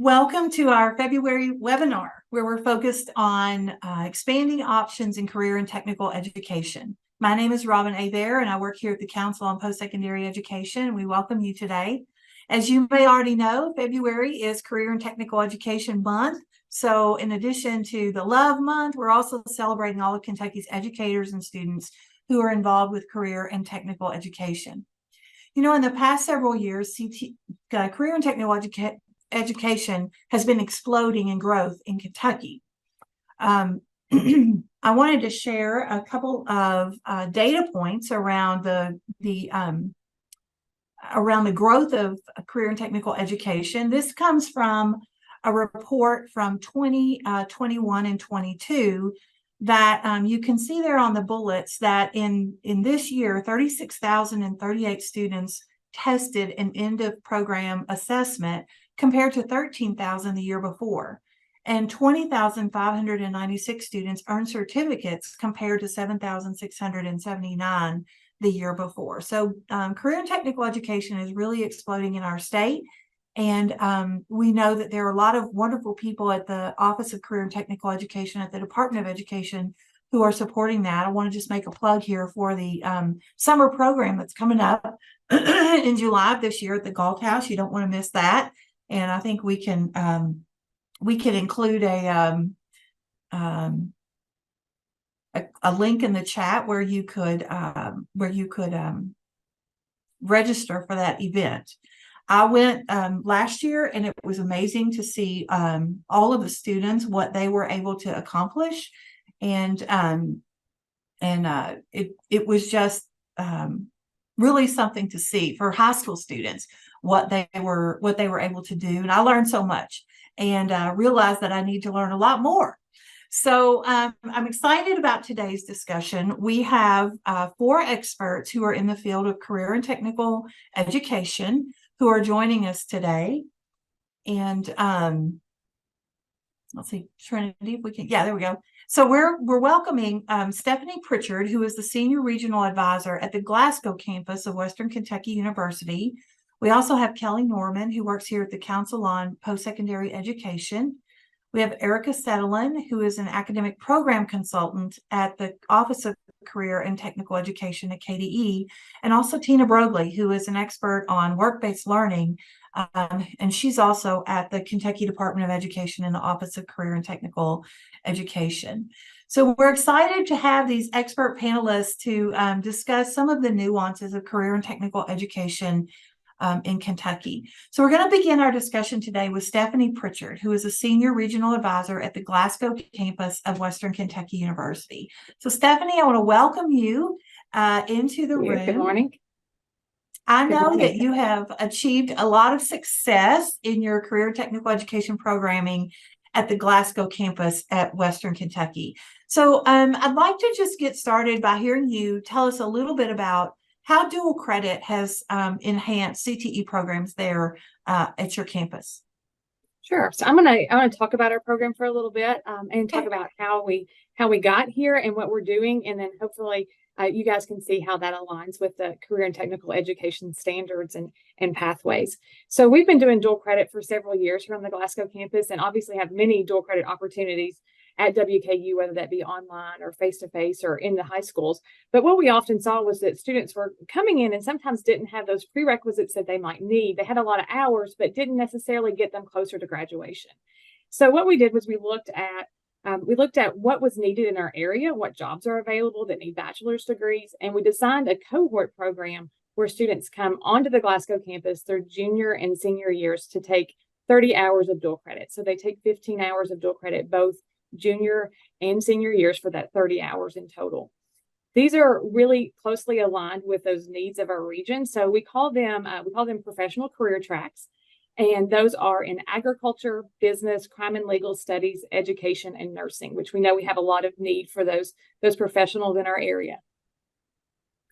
Welcome to our February webinar, where we're focused on expanding options in career and technical education. My name is Robin Abear, and I work here at the Council on Post-Secondary Education. We welcome you today. As you may already know, February is Career and Technical Education Month. So in addition to the Love Month, we're also celebrating all of Kentucky's educators and students who are involved with career and technical education. You know, in the past several years, career and technical education has been exploding in growth in Kentucky. I wanted to share a couple of data points around the growth of career and technical education. This comes from a report from 2021 and 22 that you can see there on the bullets that in this year, 36,038 students tested an end of program assessment compared to 13,000 the year before. And 20,596 students earned certificates compared to 7,679 the year before. So career and technical education is really exploding in our state. And we know that there are a lot of wonderful people at the Office of Career and Technical Education at the Department of Education who are supporting that. I want to just make a plug here for the summer program that's coming up in July of this year at the Galt House. You don't want to miss that. And I think we can include a link in the chat where you could register for that event. I went last year, and it was amazing to see all of the students, what they were able to accomplish, and it was just really something to see for high school students what they were able to do. And I learned so much and realized that I need to learn a lot more. So I'm excited about today's discussion. We have 4 experts who are in the field of career and technical education who are joining us today. And let's see, Trinity, if we can, yeah, there we go. So we're welcoming Stephanie Pritchard, who is the Senior Regional Advisor at the Glasgow campus of Western Kentucky University. We also have Kelly Norman, who works here at the Council on Post-Secondary Education. We have Erica Settlin, who is an academic program consultant at the Office of Career and Technical Education at KDE, and also Tina Brogley, who is an expert on work-based learning, and she's also at the Kentucky Department of Education in the Office of Career and Technical Education. So we're excited to have these expert panelists to discuss some of the nuances of career and technical education in Kentucky. So we're going to begin our discussion today with Stephanie Pritchard, who is a Senior Regional Advisor at the Glasgow campus of Western Kentucky University. So Stephanie, I want to welcome you into the room. Good morning. I know that you have achieved a lot of success in your career technical education programming at the Glasgow campus at Western Kentucky. So I'd like to just get started by hearing you tell us a little bit about how dual credit has enhanced CTE programs there at your campus. Sure. So I'm gonna talk about our program for a little bit and talk about how we got here and what we're doing, and then hopefully you guys can see how that aligns with the career and technical education standards and pathways. So we've been doing dual credit for several years here on the Glasgow campus, and obviously have many dual credit opportunities at WKU, whether that be online or face-to-face or in the high schools. But what we often saw was that students were coming in and sometimes didn't have those prerequisites that they might need. They had a lot of hours, but didn't necessarily get them closer to graduation. So what we did was we looked at what was needed in our area, what jobs are available that need bachelor's degrees, and we designed a cohort program where students come onto the Glasgow campus their junior and senior years to take 30 hours of dual credit. So they take 15 hours of dual credit, both junior and senior years, for that 30 hours in total. These are really closely aligned with those needs of our region. So we call them professional career tracks. And those are in agriculture, business, crime and legal studies, education, and nursing, which we know we have a lot of need for those professionals in our area.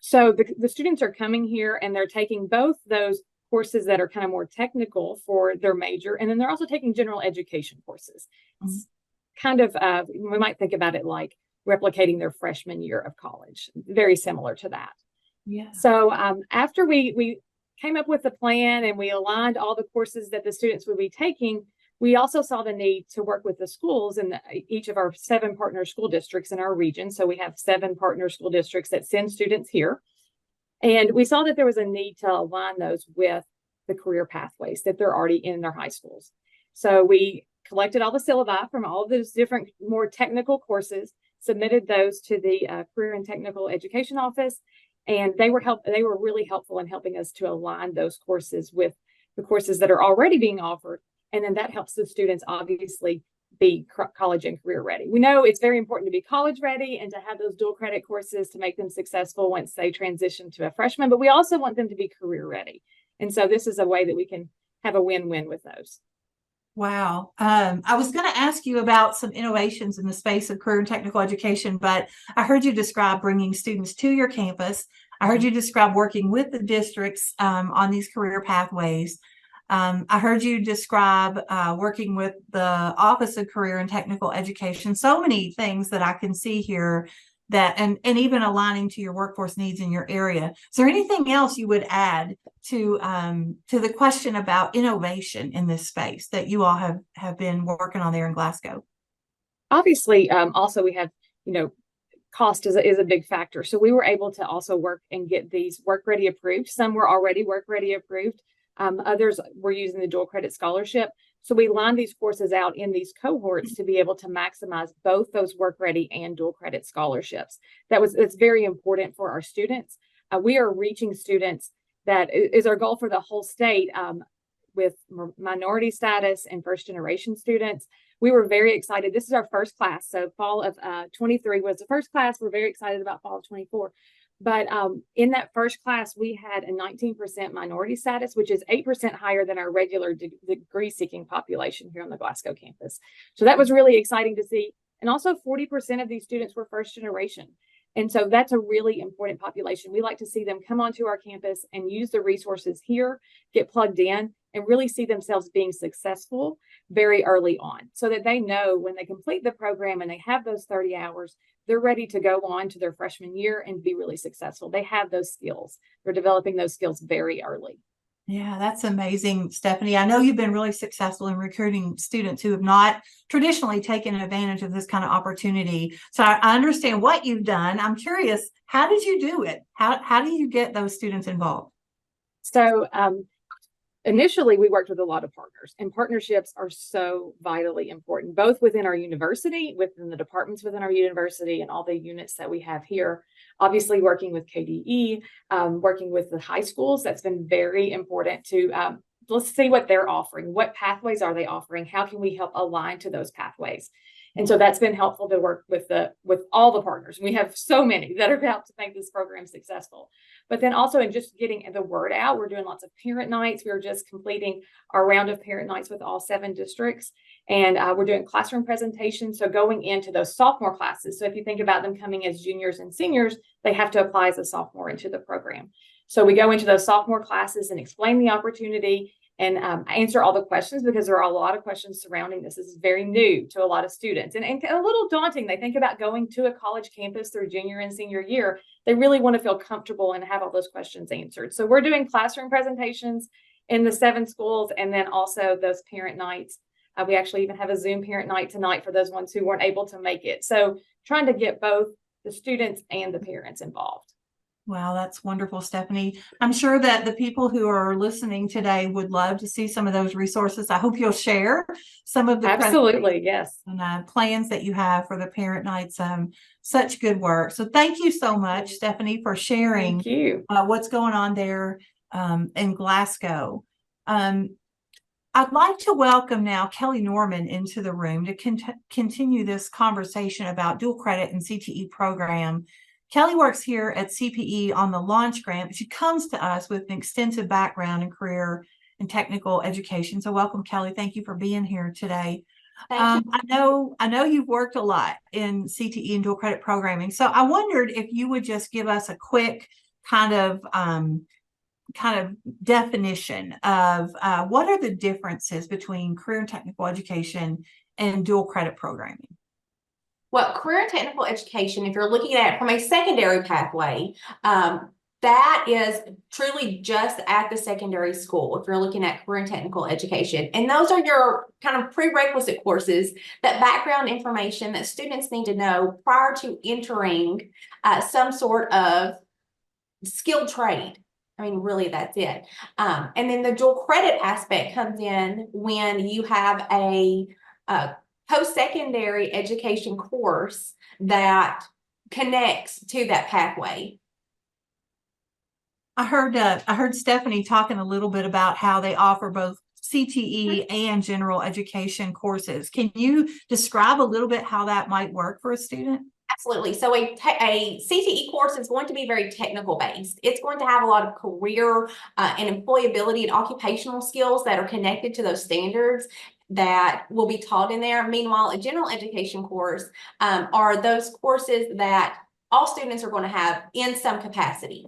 So the students are coming here and they're taking both those courses that are kind of more technical for their major, and then they're also taking general education courses. Mm-hmm. Kind of, we might think about it like replicating their freshman year of college, very similar to that. Yeah. So after we came up with a plan and we aligned all the courses that the students would be taking, We also saw the need to work with the schools in each of our 7 partner school districts in our region. So we have 7 partner school districts that send students here. And we saw that there was a need to align those with the career pathways that they're already in their high schools. So we collected all the syllabi from all of those different more technical courses, submitted those to the Career and Technical Education Office, and they were really helpful in helping us to align those courses with the courses that are already being offered. And then that helps the students obviously be college and career ready. We know it's very important to be college ready and to have those dual credit courses to make them successful once they transition to a freshman, but we also want them to be career ready. And so this is a way that we can have a win-win with those. Wow. I was going to ask you about some innovations in the space of career and technical education, but I heard you describe bringing students to your campus. I heard you describe working with the districts on these career pathways. I heard you describe working with the Office of Career and Technical Education. So many things that I can see here that, and even aligning to your workforce needs in your area. Is there anything else you would add to the question about innovation in this space that you all have been working on there in Glasgow? Obviously, also we have, cost is a big factor. So we were able to also work and get these work ready approved. Some were already work ready approved. Others were using the dual credit scholarship. So we lined these courses out in these cohorts to be able to maximize both those work ready and dual credit scholarships. It's very important for our students. We are reaching students. That is our goal for the whole state with minority status and first generation students. We were very excited. This is our first class. So fall of 23 was the first class. We're very excited about fall of 24. But in that first class, we had a 19% minority status, which is 8% higher than our regular degree-seeking population here on the Glasgow campus. So that was really exciting to see. And also 40% of these students were first generation. And so that's a really important population. We like to see them come onto our campus and use the resources here, get plugged in, and really see themselves being successful very early on so that they know when they complete the program and they have those 30 hours, they're ready to go on to their freshman year and be really successful. They have those skills. They're developing those skills very early. Yeah, that's amazing, Stephanie. I know you've been really successful in recruiting students who have not traditionally taken advantage of this kind of opportunity. So I understand what you've done. I'm curious, how did you do it? How do you get those students involved? So initially, we worked with a lot of partners, and partnerships are so vitally important, both within our university, within the departments within our university, and all the units that we have here. Obviously, working with KDE, working with the high schools, that's been very important to let's see what they're offering. What pathways are they offering? How can we help align to those pathways? And so that's been helpful to work with all the partners. We have so many that have helped to make this program successful. But then also in just getting the word out, we're doing lots of parent nights. We're just completing our round of parent nights with all 7 districts. And we're doing classroom presentations. So going into those sophomore classes. So if you think about them coming as juniors and seniors, they have to apply as a sophomore into the program. So we go into those sophomore classes and explain the opportunity and answer all the questions, because there are a lot of questions surrounding this. This is very new to a lot of students and a little daunting. They think about going to a college campus through junior and senior year. They really want to feel comfortable and have all those questions answered. So we're doing classroom presentations in the 7 schools, and then also those parent nights. We actually even have a Zoom parent night tonight for those ones who weren't able to make it. So trying to get both the students and the parents involved. Wow, that's wonderful, Stephanie. I'm sure that the people who are listening today would love to see some of those resources. I hope you'll share some of the absolutely, yes, and plans that you have for the parent nights. Such good work. So thank you so much, Stephanie, for sharing what's going on there in Glasgow. I'd like to welcome now Kelly Norman into the room to continue this conversation about dual credit and CTE program. Kelly works here at CPE on the launch grant. She comes to us with an extensive background in career and technical education. So welcome, Kelly. Thank you for being here today. I know you've worked a lot in CTE and dual credit programming. So I wondered if you would just give us a quick kind of definition of what are the differences between career and technical education and dual credit programming? Well, career and technical education, if you're looking at it from a secondary pathway, That is truly just at the secondary school, if you're looking at career and technical education. And those are your kind of prerequisite courses, that background information that students need to know prior to entering some sort of skilled trade. I mean, really, that's it. And then the dual credit aspect comes in when you have a post-secondary education course that connects to that pathway. I heard Stephanie talking a little bit about how they offer both CTE and general education courses. Can you describe a little bit how that might work for a student? Absolutely. So a CTE course is going to be very technical based. It's going to have a lot of career and employability and occupational skills that are connected to those standards that will be taught in there. Meanwhile, a general education course are those courses that all students are going to have in some capacity.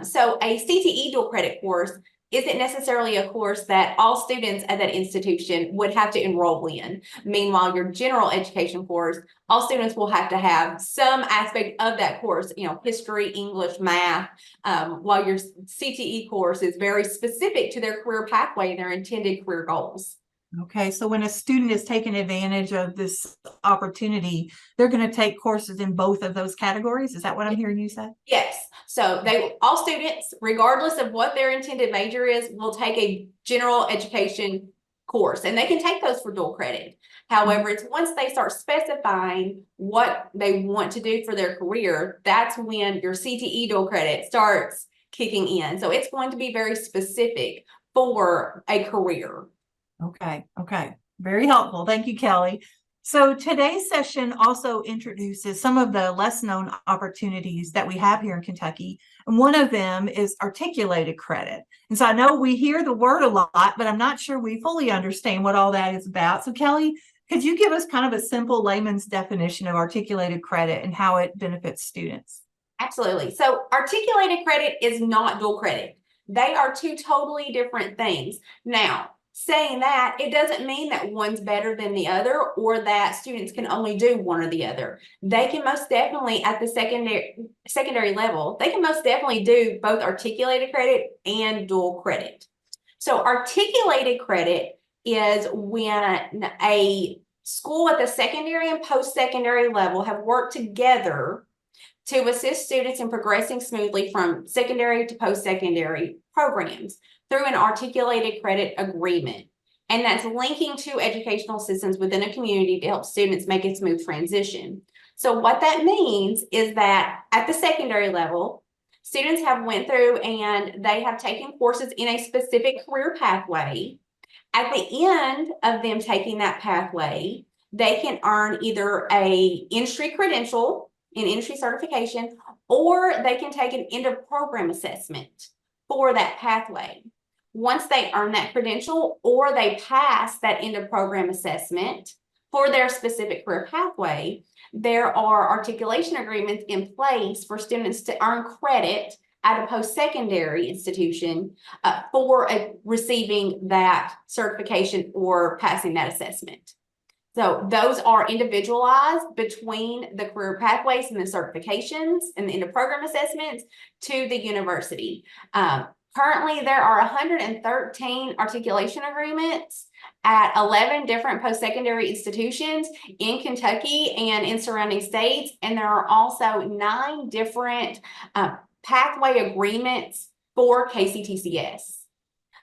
So a CTE dual credit course isn't necessarily a course that all students at that institution would have to enroll in. Meanwhile, your general education course, all students will have to have some aspect of that course, history, English, math, while your CTE course is very specific to their career pathway and their intended career goals. Okay, so when a student is taking advantage of this opportunity, they're going to take courses in both of those categories. Is that what I'm hearing you say? Yes. So all students, regardless of what their intended major is, will take a general education course, and they can take those for dual credit. However, it's once they start specifying what they want to do for their career, that's when your CTE dual credit starts kicking in. So it's going to be very specific for a career. Okay. Very helpful. Thank you, Kelly. So today's session also introduces some of the less known opportunities that we have here in Kentucky. And one of them is articulated credit. And so I know we hear the word a lot, but I'm not sure we fully understand what all that is about. So Kelly, could you give us kind of a simple layman's definition of articulated credit and how it benefits students? Absolutely. So articulated credit is not dual credit. They are two totally different things. Now, saying that, it doesn't mean that one's better than the other or that students can only do one or the other. They can most definitely, at the secondary level, they can most definitely do both articulated credit and dual credit. So articulated credit is when a school at the secondary and post-secondary level have worked together to assist students in progressing smoothly from secondary to post-secondary programs through an articulated credit agreement. And that's linking to educational systems within a community to help students make a smooth transition. So what that means is that at the secondary level, students have went through and they have taken courses in a specific career pathway. At the end of them taking that pathway, they can earn either an industry credential, an industry certification, or they can take an end of program assessment for that pathway. Once they earn that credential or they pass that end of program assessment for their specific career pathway, there are articulation agreements in place for students to earn credit at a post-secondary institution for receiving that certification or passing that assessment. So those are individualized between the career pathways and the certifications and the end of program assessments to the university. Currently, there are 113 articulation agreements at 11 different post-secondary institutions in Kentucky and in surrounding states. And there are also 9 different pathway agreements for KCTCS.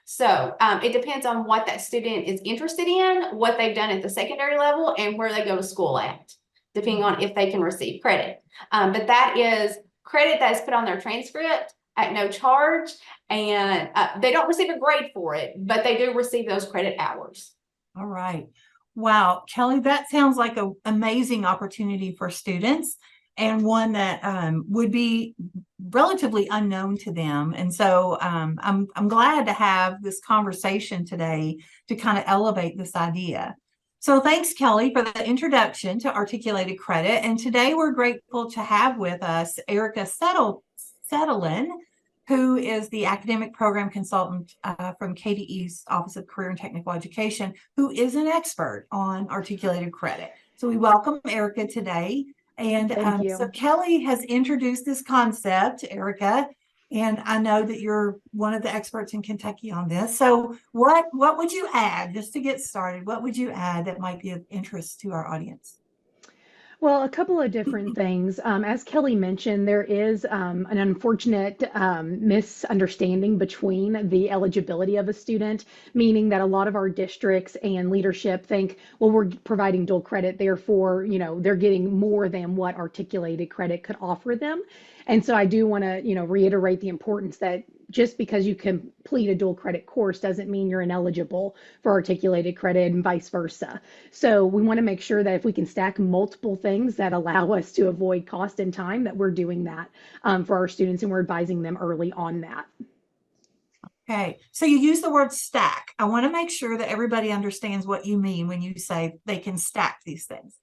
So it depends on what that student is interested in, what they've done at the secondary level, and where they go to school at, depending on if they can receive credit. But that is credit that is put on their transcript at no charge, and they don't receive a grade for it, but they do receive those credit hours. All right. Wow, Kelly, that sounds like an amazing opportunity for students and one that would be relatively unknown to them. And so I'm glad to have this conversation today to kind of elevate this idea. So thanks, Kelly, for the introduction to articulated credit. And today we're grateful to have with us Erica Settlin, who is the academic program consultant from KDE's Office of Career and Technical Education, who is an expert on articulated credit. So we welcome Erica today. And so Kelly has introduced this concept, Erica, And I know that you're one of the experts in Kentucky on this. So what would you add, just to get started? What would you add that might be of interest to our audience? Well, a couple of different things. As Kelly mentioned, there is an unfortunate misunderstanding between the eligibility of a student, meaning that a lot of our districts and leadership think, well, we're providing dual credit, therefore, they're getting more than what articulated credit could offer them. And so I do want to, reiterate the importance that just because you complete a dual credit course doesn't mean you're ineligible for articulated credit and vice versa. So we want to make sure that if we can stack multiple things that allow us to avoid cost and time, that we're doing that for our students, and we're advising them early on that. Okay, so you use the word stack. I want to make sure that everybody understands what you mean when you say they can stack these things.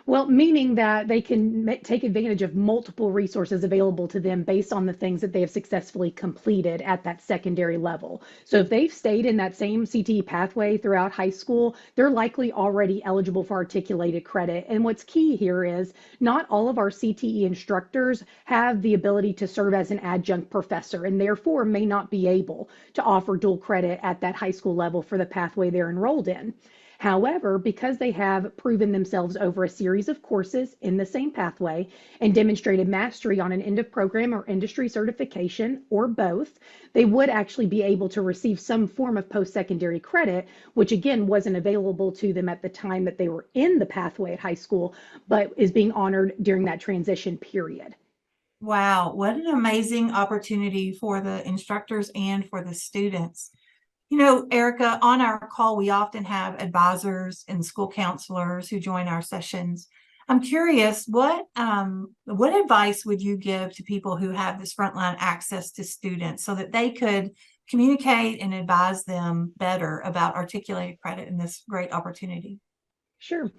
Well, meaning that they can take advantage of multiple resources available to them based on the things that they have successfully completed at that secondary level. So if they've stayed in that same CTE pathway throughout high school, they're likely already eligible for articulated credit. And what's key here is not all of our CTE instructors have the ability to serve as an adjunct professor, and therefore may not be able to offer dual credit at that high school level for the pathway they're enrolled in. However, because they have proven themselves over a series of courses in the same pathway and demonstrated mastery on an end of program or industry certification or both, they would actually be able to receive some form of post-secondary credit, which again wasn't available to them at the time that they were in the pathway at high school, but is being honored during that transition period. Wow, what an amazing opportunity for the instructors and for the students. You know, Erica, on our call, we often have advisors and school counselors who join our sessions. I'm curious, what advice would you give to people who have this frontline access to students so that they could communicate and advise them better about articulated credit and this great opportunity? Sure.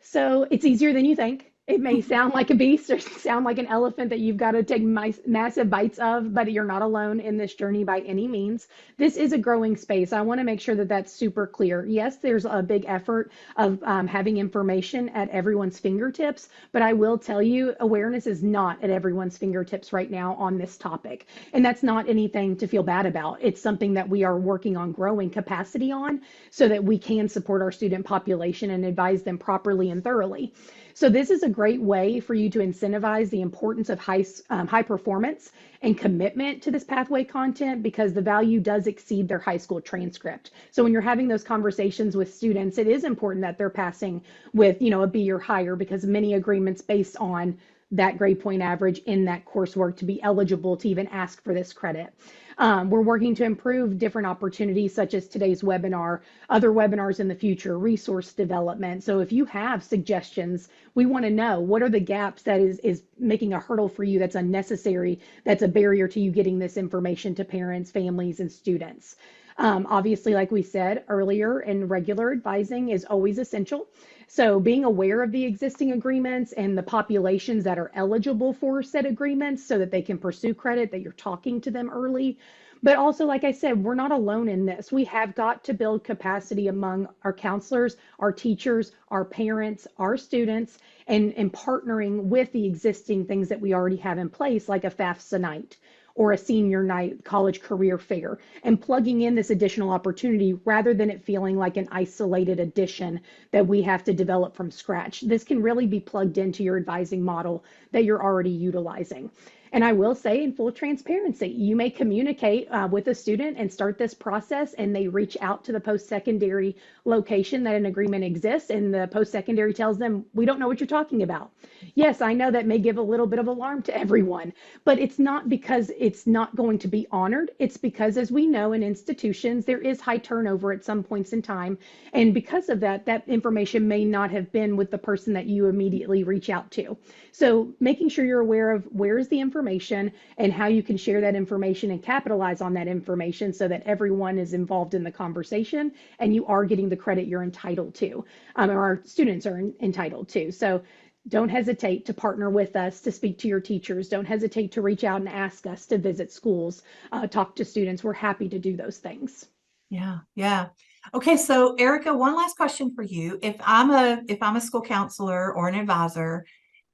So it's easier than you think. It may sound like a beast or sound like an elephant that you've got to take massive bites of, but you're not alone in this journey by any means. This is a growing space. I want to make sure that that's super clear. Yes, there's a big effort of having information at everyone's fingertips, but I will tell you, awareness is not at everyone's fingertips right now on this topic. And that's not anything to feel bad about. It's something that we are working on growing capacity on so that we can support our student population and advise them properly and thoroughly. So this is a great way for you to incentivize the importance of high performance and commitment to this pathway content, because the value does exceed their high school transcript. So when you're having those conversations with students, it is important that they're passing with, a B or higher, because many agreements based on that grade point average in that coursework to be eligible to even ask for this credit. We're working to improve different opportunities such as today's webinar, other webinars in the future, resource development. So if you have suggestions, we want to know what are the gaps that is making a hurdle for you that's unnecessary, that's a barrier to you getting this information to parents, families, and students. Obviously, like we said earlier, and regular advising is always essential. So being aware of the existing agreements and the populations that are eligible for said agreements so that they can pursue credit, that you're talking to them early. But also, like I said, we're not alone in this. We have got to build capacity among our counselors, our teachers, our parents, our students, and partnering with the existing things that we already have in place, like a FAFSA night or a senior night college career fair, and plugging in this additional opportunity rather than it feeling like an isolated addition that we have to develop from scratch. This can really be plugged into your advising model that you're already utilizing. And I will say, in full transparency, you may communicate with a student and start this process, and they reach out to the post-secondary location that an agreement exists, and the post-secondary tells them, we don't know what you're talking about. Yes, I know that may give a little bit of alarm to everyone, but it's not because it's not going to be honored. It's because, as we know, in institutions, there is high turnover at some points in time. And because of that, that information may not have been with the person that you immediately reach out to. So making sure you're aware of where is the information and how you can share that information and capitalize on that information so that everyone is involved in the conversation and you are getting the credit you're entitled to, or our students are entitled to. So don't hesitate to partner with us, to speak to your teachers. Don't hesitate to reach out and ask us to visit schools, talk to students. We're happy to do those things. Yeah. Okay, so Erica, one last question for you. If I'm a school counselor or an advisor,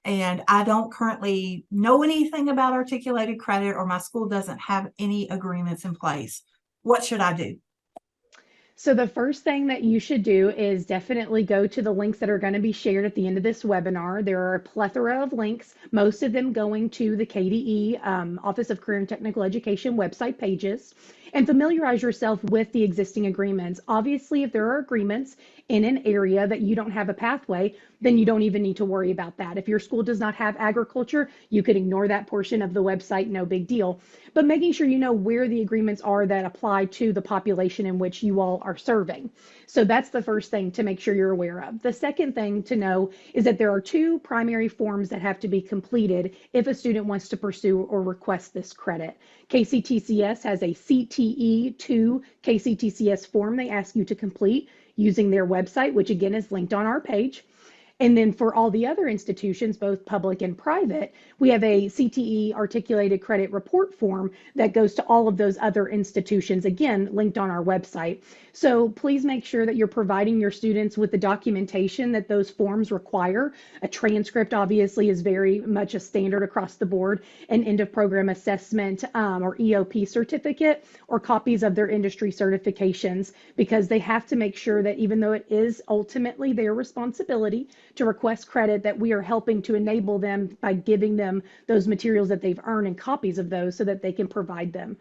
and I don't currently know anything about articulated credit, or my school doesn't have any agreements in place. What should I do? So the first thing that you should do is definitely go to the links that are going to be shared at the end of this webinar. There are a plethora of links, most of them going to the KDE Office of Career and Technical Education website pages, and familiarize yourself with the existing agreements. Obviously, if there are agreements in an area that you don't have a pathway, then you don't even need to worry about that. If your school does not have agriculture, you could ignore that portion of the website, no big deal. But making sure you know where the agreements are that apply to the population in which you all are serving. So that's the first thing to make sure you're aware of. The second thing to know is that there are two primary forms that have to be completed if a student wants to pursue or request this credit. KCTCS has a CTE2 KCTCS form they ask you to complete using their website, which again is linked on our page. And then for all the other institutions, both public and private, we have a CTE articulated credit report form that goes to all of those other institutions, again, linked on our website. So please make sure that you're providing your students with the documentation that those forms require. A transcript obviously is very much a standard across the board, an end of program assessment or EOP certificate, or copies of their industry certifications, because they have to make sure that even though it is ultimately their responsibility to request credit, that we are helping to enable them by giving them those materials that they've earned and copies of those so that they can provide them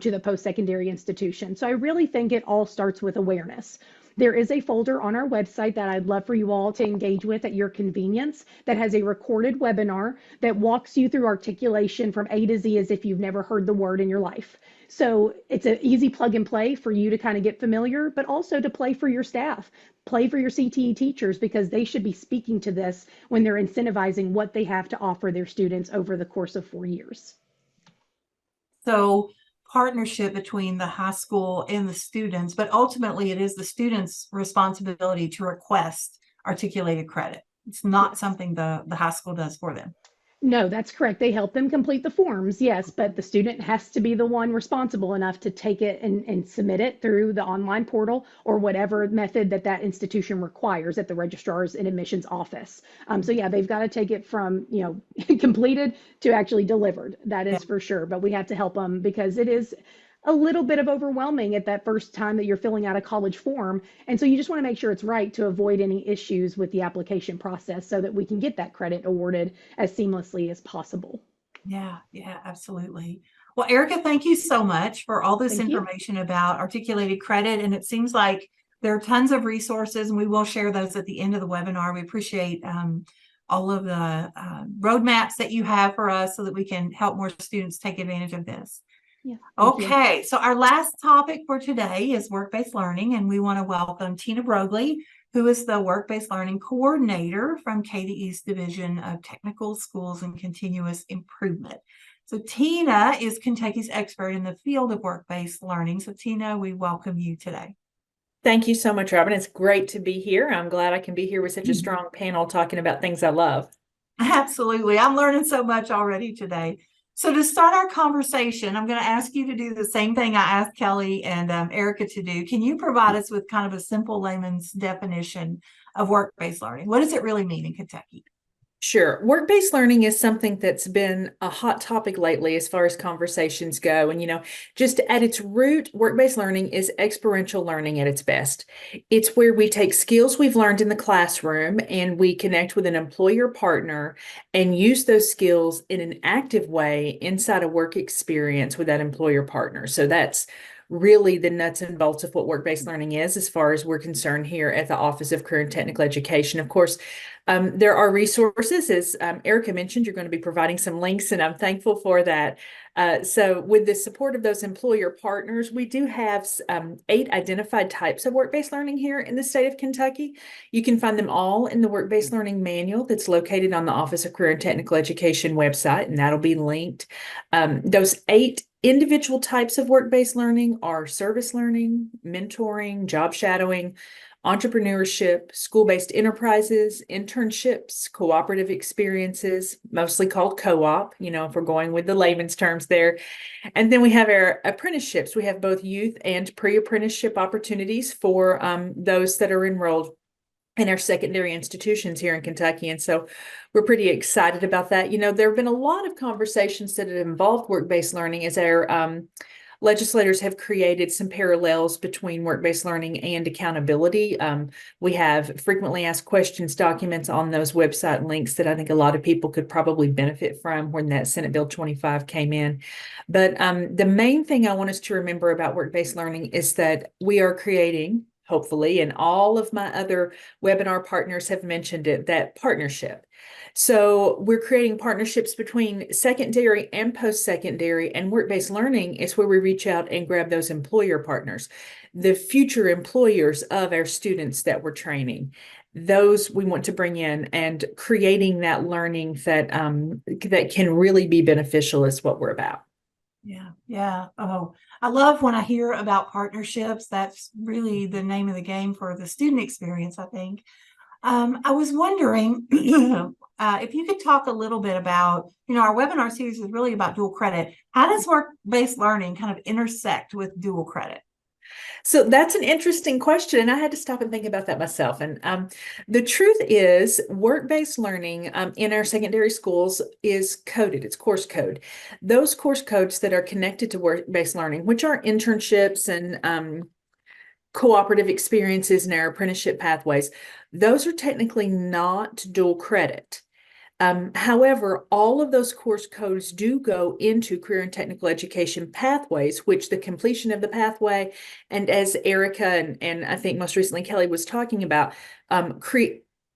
to the post-secondary institution. So I really think it all starts with awareness. There is a folder on our website that I'd love for you all to engage with at your convenience that has a recorded webinar that walks you through articulation from A to Z as if you've never heard the word in your life. So it's an easy plug and play for you to kind of get familiar, but also to play for your staff, play for your CTE teachers, because they should be speaking to this when they're incentivizing what they have to offer their students over the course of 4 years. So partnership between the high school and the students, but ultimately it is the students' responsibility to request articulated credit. It's not something the high school does for them. No, that's correct. They help them complete the forms, yes, but the student has to be the one responsible enough to take it and submit it through the online portal or whatever method that that institution requires at the registrar's and admissions office. So yeah, they've got to take it from, completed to actually delivered. That is for sure. But we have to help them because it is a little bit of overwhelming at that first time that you're filling out a college form. And so you just want to make sure it's right to avoid any issues with the application process so that we can get that credit awarded as seamlessly as possible. Yeah, absolutely. Well, Erica, thank you so much for all this Thank you. information about articulated credit. And it seems like there are tons of resources, and we will share those at the end of the webinar. We appreciate all of the roadmaps that you have for us so that we can help more students take advantage of this. Yeah, thank you. Okay, so our last topic for today is work-based learning, and we want to welcome Tina Brogley, who is the work-based learning coordinator from KDE's Division of Technical Schools and Continuous Improvement. So Tina is Kentucky's expert in the field of work-based learning. So Tina, we welcome you today. Thank you so much, Robin. It's great to be here. I'm glad I can be here with such a strong panel talking about things I love. Absolutely. I'm learning so much already today. So to start our conversation, I'm going to ask you to do the same thing I asked Kelly and Erica to do. Can you provide us with kind of a simple layman's definition of work-based learning? What does it really mean in Kentucky? Sure. Work-based learning is something that's been a hot topic lately as far as conversations go. And, just at its root, work-based learning is experiential learning at its best. It's where we take skills we've learned in the classroom and we connect with an employer partner and use those skills in an active way inside a work experience with that employer partner. So that's really the nuts and bolts of what work-based learning is as far as we're concerned here at the Office of Career and Technical Education. Of course, there are resources, as Erica mentioned, you're going to be providing some links, and I'm thankful for that. So with the support of those employer partners, we do have 8 identified types of work-based learning here in the state of Kentucky. You can find them all in the work-based learning manual that's located on the Office of Career and Technical Education website, and that'll be linked. Those 8 individual types of work-based learning are service learning, mentoring, job shadowing, entrepreneurship, school-based enterprises, internships, cooperative experiences, mostly called co-op, if we're going with the layman's terms there. And then we have our apprenticeships. We have both youth and pre-apprenticeship opportunities for those that are enrolled in our secondary institutions here in Kentucky. And so we're pretty excited about that. You know, there have been a lot of conversations that have involved work-based learning as our legislators have created some parallels between work-based learning and accountability. We have frequently asked questions documents on those website links that I think a lot of people could probably benefit from when that Senate Bill 25 came in. But the main thing I want us to remember about work-based learning is that we are creating, hopefully, and all of my other webinar partners have mentioned it, that partnership. So we're creating partnerships between secondary and post-secondary, and work-based learning is where we reach out and grab those employer partners, the future employers of our students that we're training. Those we want to bring in, and creating that learning that that can really be beneficial is what we're about. Yeah, yeah. Oh, I love when I hear about partnerships. That's really the name of the game for the student experience, I think. I was wondering if you could talk a little bit about, our webinar series is really about dual credit. How does work-based learning kind of intersect with dual credit? So that's an interesting question, and I had to stop and think about that myself. And the truth is, work-based learning in our secondary schools is coded. It's course code. Those course codes that are connected to work-based learning, which are internships and cooperative experiences in our apprenticeship pathways, those are technically not dual credit. However, all of those course codes do go into career and technical education pathways, which the completion of the pathway, and as Erica and I think most recently Kelly was talking about,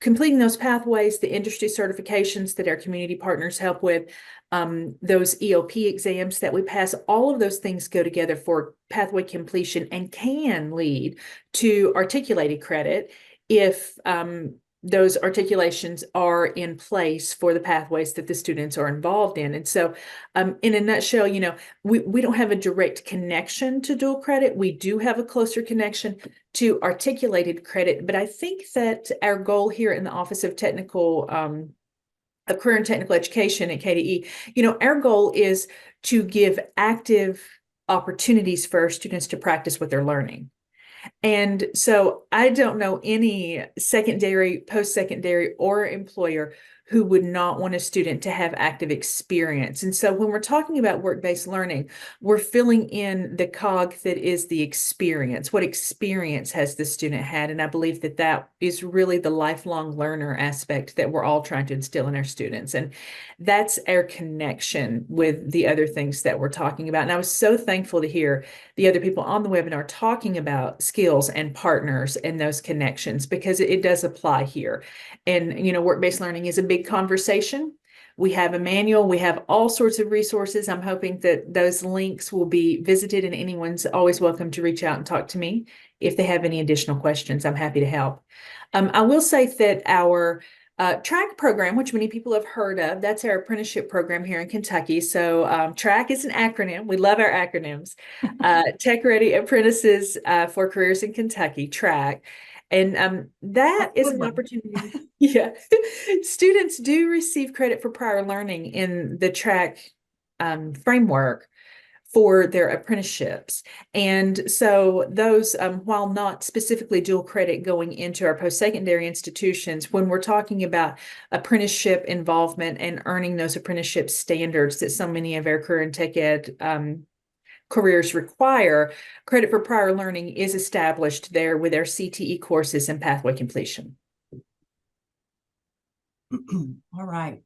completing those pathways, the industry certifications that our community partners help with, those EOP exams that we pass, all of those things go together for pathway completion and can lead to articulated credit if those articulations are in place for the pathways that the students are involved in. And so in a nutshell, we don't have a direct connection to dual credit. We do have a closer connection to articulated credit, but I think that our goal here in the Office of Career and Technical Education at KDE, our goal is to give active opportunities for our students to practice what they're learning. And so I don't know any secondary, post-secondary, or employer who would not want a student to have active experience. And so when we're talking about work-based learning, we're filling in the cog that is the experience. What experience has the student had? And I believe that that is really the lifelong learner aspect that we're all trying to instill in our students. And that's our connection with the other things that we're talking about. And I was so thankful to hear the other people on the webinar talking about skills and partners and those connections, because it does apply here. And, work-based learning is a big conversation. We have a manual, we have all sorts of resources. I'm hoping that those links will be visited, and anyone's always welcome to reach out and talk to me if they have any additional questions. I'm happy to help. I will say that our TRACK program, which many people have heard of, that's our apprenticeship program here in Kentucky. So TRACK is an acronym. We love our acronyms. Tech Ready Apprentices for Careers in Kentucky, TRACK. And that is an opportunity. Yeah. Students do receive credit for prior learning in the TRACK framework for their apprenticeships. And so those, while not specifically dual credit going into our post-secondary institutions, when we're talking about apprenticeship involvement and earning those apprenticeship standards that so many of our career and tech ed careers require, credit for prior learning is established there with our CTE courses and pathway completion. All right.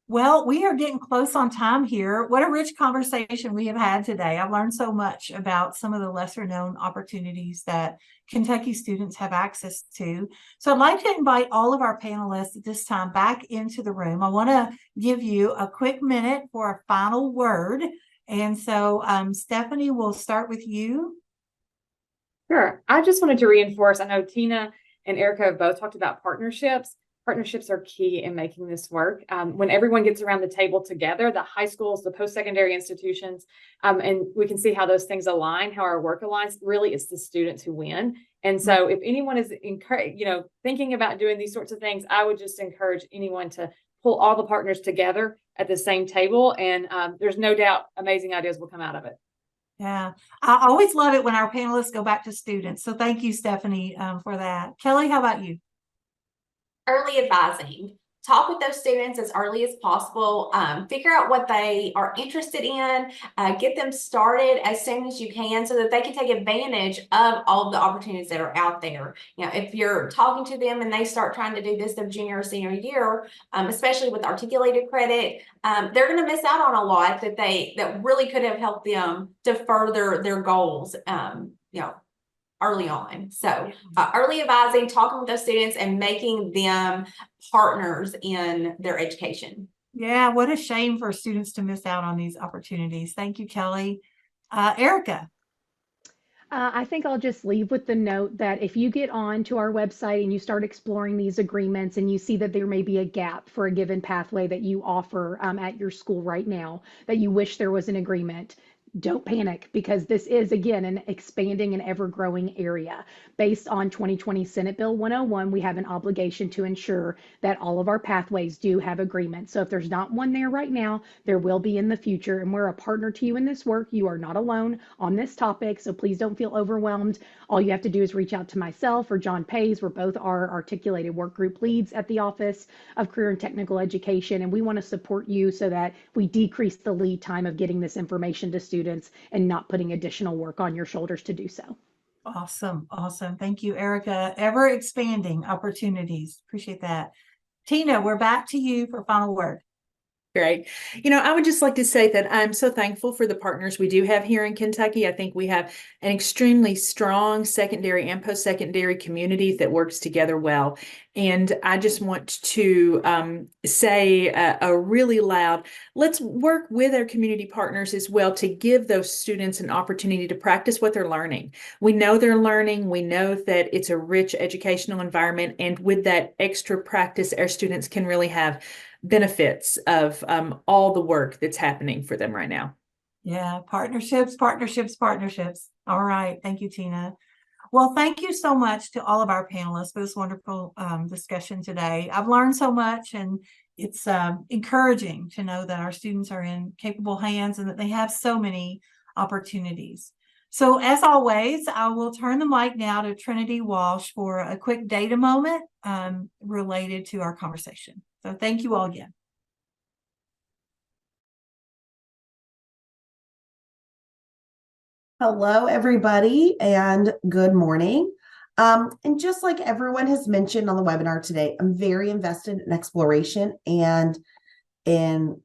Well, we are getting close on time here. What a rich conversation we have had today. I've learned so much about some of the lesser known opportunities that Kentucky students have access to. So I'd like to invite all of our panelists at this time back into the room. I want to give you a quick minute for a final word. And so Stephanie, we'll start with you. Sure. I just wanted to reinforce, I know Tina and Erica have both talked about partnerships. Partnerships are key in making this work. When everyone gets around the table together, the high schools, the post-secondary institutions, and we can see how those things align, how our work aligns, really it's the students who win. And so if anyone is thinking about doing these sorts of things, I would just encourage anyone to pull all the partners together at the same table. And there's no doubt amazing ideas will come out of it. Yeah, I always love it when our panelists go back to students. So thank you, Stephanie, for that. Kelly, how about you? Early advising. Talk with those students as early as possible. Figure out what they are interested in. Get them started as soon as you can so that they can take advantage of all of the opportunities that are out there. You know, if you're talking to them and they start trying to do this their junior or senior year, especially with articulated credit, they're going to miss out on a lot that really could have helped them to further their goals. Early on. So early advising, talking with those students and making them partners in their education. Yeah, what a shame for students to miss out on these opportunities. Thank you, Kelly. Erica. I think I'll just leave with the note that if you get on to our website and you start exploring these agreements and you see that there may be a gap for a given pathway that you offer at your school right now, that you wish there was an agreement, don't panic because this is, again, an expanding and ever growing area. Based on 2020 Senate Bill 101, we have an obligation to ensure that all of our pathways do have agreements. So if there's not one there right now, there will be in the future. And we're a partner to you in this work. You are not alone on this topic. So please don't feel overwhelmed. All you have to do is reach out to myself or John Pays. We're both our articulated work group leads at the Office of Career and Technical Education. And we want to support you so that we decrease the lead time of getting this information to students and not putting additional work on your shoulders to do so. Awesome. Awesome. Thank you, Erica. Ever expanding opportunities. Appreciate that. Tina, we're back to you for final word. Great. I would just like to say that I'm so thankful for the partners we do have here in Kentucky. I think we have an extremely strong secondary and post-secondary community that works together well. And I just want to say a really loud, let's work with our community partners as well to give those students an opportunity to practice what they're learning. We know they're learning. We know that it's a rich educational environment. And with that extra practice, our students can really have benefits of all the work that's happening for them right now. Yeah, partnerships. All right. Thank you, Tina. Well, thank you so much to all of our panelists for this wonderful discussion today. I've learned so much, and it's encouraging to know that our students are in capable hands and that they have so many opportunities. So as always, I will turn the mic now to Trinity Walsh for a quick data moment related to our conversation. So thank you all again. Hello, everybody, and good morning. And just like everyone has mentioned on the webinar today, I'm very invested in exploration and in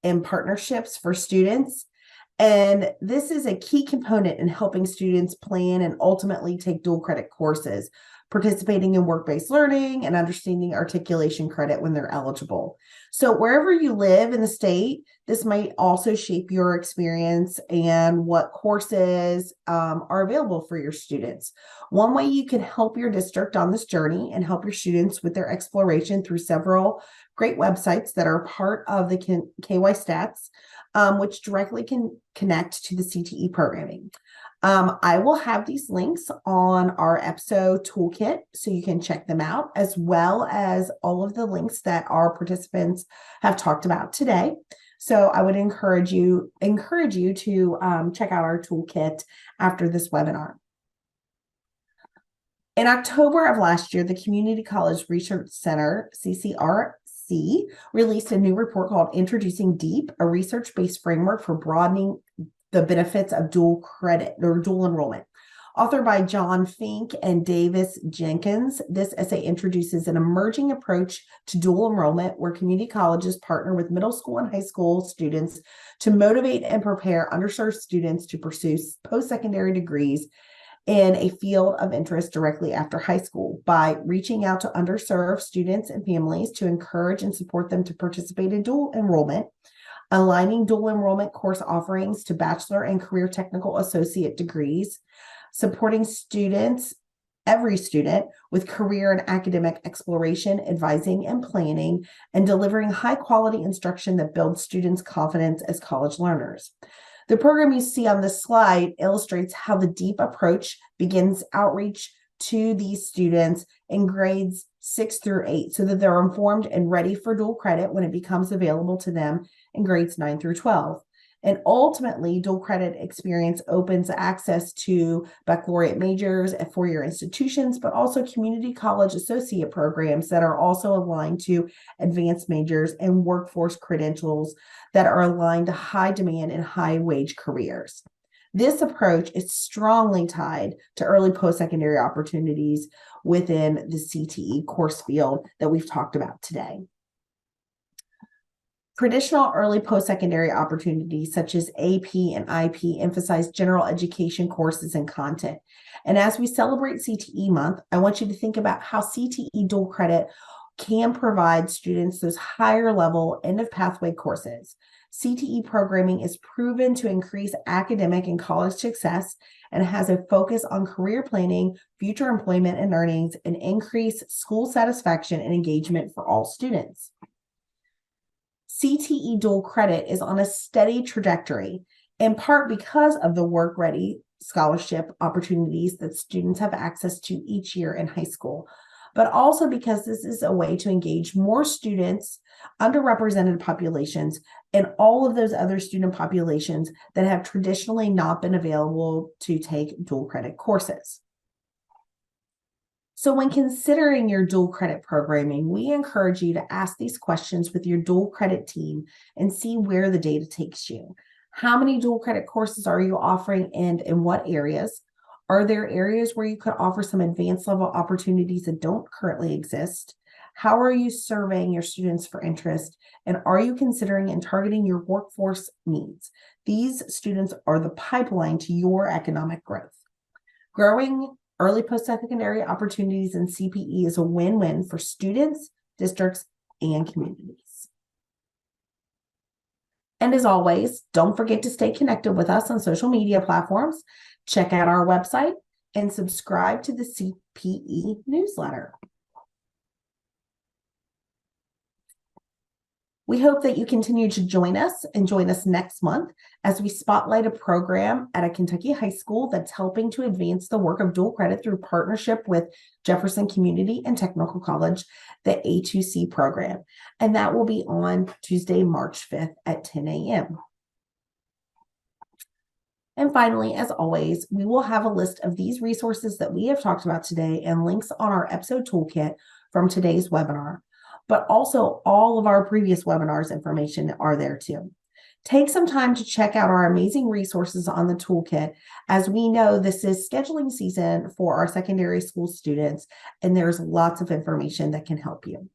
partnerships for students. And this is a key component in helping students plan and ultimately take dual credit courses, participating in work-based learning and understanding articulation credit when they're eligible. So wherever you live in the state, this might also shape your experience and what courses are available for your students. One way you can help your district on this journey and help your students with their exploration through several great websites that are part of the KY Stats, which directly can connect to the CTE programming. I will have these links on our EPSO toolkit so you can check them out, as well as all of the links that our participants have talked about today. So I would encourage you to check out our toolkit after this webinar. In October of last year, the Community College Research Center, CCRC, released a new report called Introducing DEEP, a research-based framework for broadening the benefits of dual credit or dual enrollment. Authored by John Fink and Davis Jenkins, this essay introduces an emerging approach to dual enrollment where community colleges partner with middle school and high school students to motivate and prepare underserved students to pursue post-secondary degrees in a field of interest directly after high school by reaching out to underserved students and families to encourage and support them to participate in dual enrollment, aligning dual enrollment course offerings to bachelor and career technical associate degrees, supporting every student with career and academic exploration, advising and planning, and delivering high quality instruction that builds students' confidence as college learners. The program you see on this slide illustrates how the DEEP approach begins outreach to these students in grades 6 through 8 so that they're informed and ready for dual credit when it becomes available to them in grades 9 through 12. And ultimately, dual credit experience opens access to baccalaureate majors at four-year institutions, but also community college associate programs that are also aligned to advanced majors and workforce credentials that are aligned to high demand and high wage careers. This approach is strongly tied to early post-secondary opportunities within the CTE course field that we've talked about today. Traditional early post-secondary opportunities such as AP and IP emphasize general education courses and content. And as we celebrate CTE month, I want you to think about how CTE dual credit can provide students those higher level end of pathway courses. CTE programming is proven to increase academic and college success and has a focus on career planning, future employment and earnings, and increase school satisfaction and engagement for all students. CTE dual credit is on a steady trajectory, in part because of the Work Ready scholarship opportunities that students have access to each year in high school, but also because this is a way to engage more students, underrepresented populations, and all of those other student populations that have traditionally not been available to take dual credit courses. So when considering your dual credit programming, we encourage you to ask these questions with your dual credit team and see where the data takes you. How many dual credit courses are you offering and in what areas? Are there areas where you could offer some advanced level opportunities that don't currently exist? How are you surveying your students for interest? And are you considering and targeting your workforce needs? These students are the pipeline to your economic growth. Growing early post-secondary opportunities in CPE is a win-win for students, districts, and communities. And as always, don't forget to stay connected with us on social media platforms. Check out our website and subscribe to the CPE newsletter. We hope that you continue to join us and join us next month as we spotlight a program at a Kentucky high school that's helping to advance the work of dual credit through partnership with Jefferson Community and Technical College, the A2C program. And that will be on Tuesday, March 5th at 10 a.m. And finally, as always, we will have a list of these resources that we have talked about today and links on our episode toolkit from today's webinar. But also all of our previous webinars information are there too. Take some time to check out our amazing resources on the toolkit, as we know this is scheduling season for our secondary school students, and there's lots of information that can help you.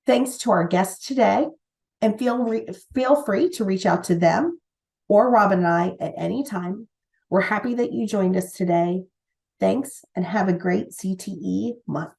Thanks to our guests today, and feel free to reach out to them or Robin and I at any time. We're happy that you joined us today. Thanks, and have a great CTE month.